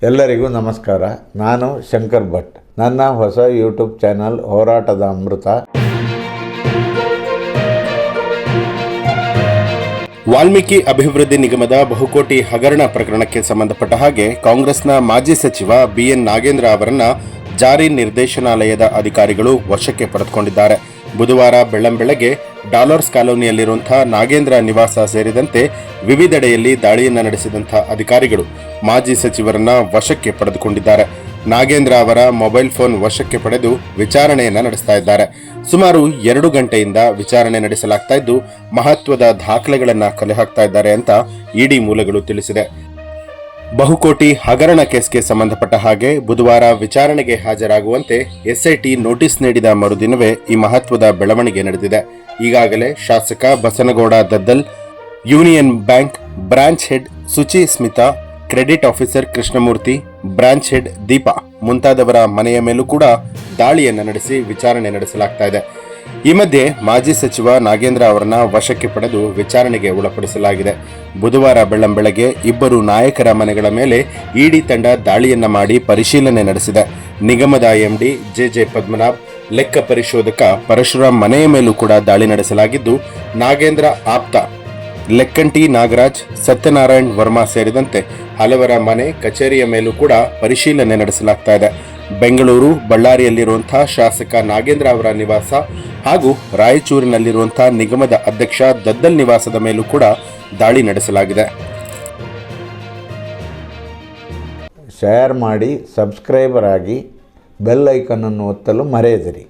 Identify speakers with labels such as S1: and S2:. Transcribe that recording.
S1: ಎಲ್ಲರಿಗೂ ನಮಸ್ಕಾರ. ನಾನು ಶಂಕರ್ ಭಟ್. ನನ್ನ ಹೊಸ ಯೂಟ್ಯೂಬ್ ಚಾನಲ್ ಹೋರಾಟದ ಅಮೃತ.
S2: ವಾಲ್ಮೀಕಿ ಅಭಿವೃದ್ಧಿ ನಿಗಮದ ಬಹುಕೋಟಿ ಹಗರಣ ಪ್ರಕರಣಕ್ಕೆ ಸಂಬಂಧಪಟ್ಟ ಹಾಗೆ ಕಾಂಗ್ರೆಸ್ನ ಮಾಜಿ ಸಚಿವ ಬಿಎನ್ ನಾಗೇಂದ್ರ ಅವರನ್ನ ಜಾರಿ ನಿರ್ದೇಶನಾಲಯದ ಅಧಿಕಾರಿಗಳು ವಶಕ್ಕೆ ಪಡೆದುಕೊಂಡಿದ್ದಾರೆ. ಬುಧವಾರ ಬೆಳ್ಳಂಬೆಳಗ್ಗೆ ಡಾಲರ್ಸ್ ಕಾಲೋನಿಯಲ್ಲಿರುವಂತಹ ನಾಗೇಂದ್ರ ನಿವಾಸ ಸೇರಿದಂತೆ ವಿವಿಧೆಡೆಯಲ್ಲಿ ದಾಳಿಯನ್ನು ನಡೆಸಿದಂತಹ ಅಧಿಕಾರಿಗಳು ಮಾಜಿ ಸಚಿವರನ್ನ ವಶಕ್ಕೆ ಪಡೆದುಕೊಂಡಿದ್ದಾರೆ. ನಾಗೇಂದ್ರ ಅವರ ಮೊಬೈಲ್ ಫೋನ್ ವಶಕ್ಕೆ ಪಡೆದು ವಿಚಾರಣೆಯನ್ನ ನಡೆಸ್ತಾ ಇದ್ದಾರೆ. ಸುಮಾರು 2 ಗಂಟೆಯಿಂದ ವಿಚಾರಣೆ ನಡೆಸಲಾಗ್ತಾ ಇದ್ದು ಮಹತ್ವದ ದಾಖಲೆಗಳನ್ನ ಕಲೆ ಹಾಕ್ತಾ ಇದ್ದಾರೆ ಅಂತ ಇಡಿ ಮೂಲಗಳು ತಿಳಿಸಿದೆ. ಬಹುಕೋಟಿ ಹಗರಣ ಕೇಸ್ಗೆ ಸಂಬಂಧಪಟ್ಟ ಹಾಗೆ ಬುಧವಾರ ವಿಚಾರಣೆಗೆ ಹಾಜರಾಗುವಂತೆ ಎಸ್ಐಟಿ ನೋಟಿಸ್ ನೀಡಿದ ಮರುದಿನವೇ ಈ ಮಹತ್ವದ ಬೆಳವಣಿಗೆ ನಡೆದಿದೆ. ಈಗಾಗಲೇ ಶಾಸಕ Basanagouda Daddal, union bank branch head Suchi Smitha, credit officer Krishnamurthy, branch head Deepa ಮುಂತಾದವರ ಮನೆಯ ಮೇಲೂ ಕೂಡ ದಾಳಿಯನ್ನು ನಡೆಸಿ ವಿಚಾರಣೆ ನಡೆಸಲಾಗ್ತಾ ಇದೆ. ಈ ಮಧ್ಯೆ ಮಾಜಿ ಸಚಿವ ನಾಗೇಂದ್ರ ಅವರನ್ನ ವಶಕ್ಕೆ ಪಡೆದು ವಿಚಾರಣೆಗೆ ಒಳಪಡಿಸಲಾಗಿದೆ. ಬುಧವಾರ ಬೆಳ್ಳಂಬೆಳಗ್ಗೆ ಇಬ್ಬರು ನಾಯಕರ ಮನೆಗಳ ಮೇಲೆ ಇಡಿ ತಂಡ ದಾಳಿಯನ್ನ ಮಾಡಿ ಪರಿಶೀಲನೆ ನಡೆಸಿದೆ. ನಿಗಮದ ಎಂಡಿ ಜೆ ಪದ್ಮನಾಭ್, ಲೆಕ್ಕ ಪರಿಶೋಧಕ ಪರಶುರಾಮ್ ಮನೆಯ ಮೇಲೂ ಕೂಡ ದಾಳಿ ನಡೆಸಲಾಗಿದ್ದು ನಾಗೇಂದ್ರ ಆಪ್ತ ಲೆಕ್ಕಂಟಿ ನಾಗರಾಜ್, ಸತ್ಯನಾರಾಯಣ್ ವರ್ಮಾ ಸೇರಿದಂತೆ ಹಲವರ ಮನೆ, ಕಚೇರಿಯ ಮೇಲೂ ಕೂಡ ಪರಿಶೀಲನೆ ನಡೆಸಲಾಗ್ತಾ ಇದೆ. ಬೆಂಗಳೂರು, ಬಳ್ಳಾರಿಯಲ್ಲಿರುವಂತಹ ಶಾಸಕ ನಾಗೇಂದ್ರ ಅವರ ನಿವಾಸ ಹಾಗೂ ರಾಯಚೂರಿನಲ್ಲಿರುವಂತಹ ನಿಗಮದ ಅಧ್ಯಕ್ಷ ದದ್ದಲ್ ನಿವಾಸದ ಮೇಲೂ ಕೂಡ ದಾಳಿ ನಡೆಸಲಾಗಿದೆ.
S1: ಶೇರ್ ಮಾಡಿ, ಸಬ್ಸ್ಕ್ರೈಬರ್ ಆಗಿ, ಬೆಲ್ ಐಕನ್ ಅನ್ನು ಒತ್ತಲು ಮರೆಯದಿರಿ.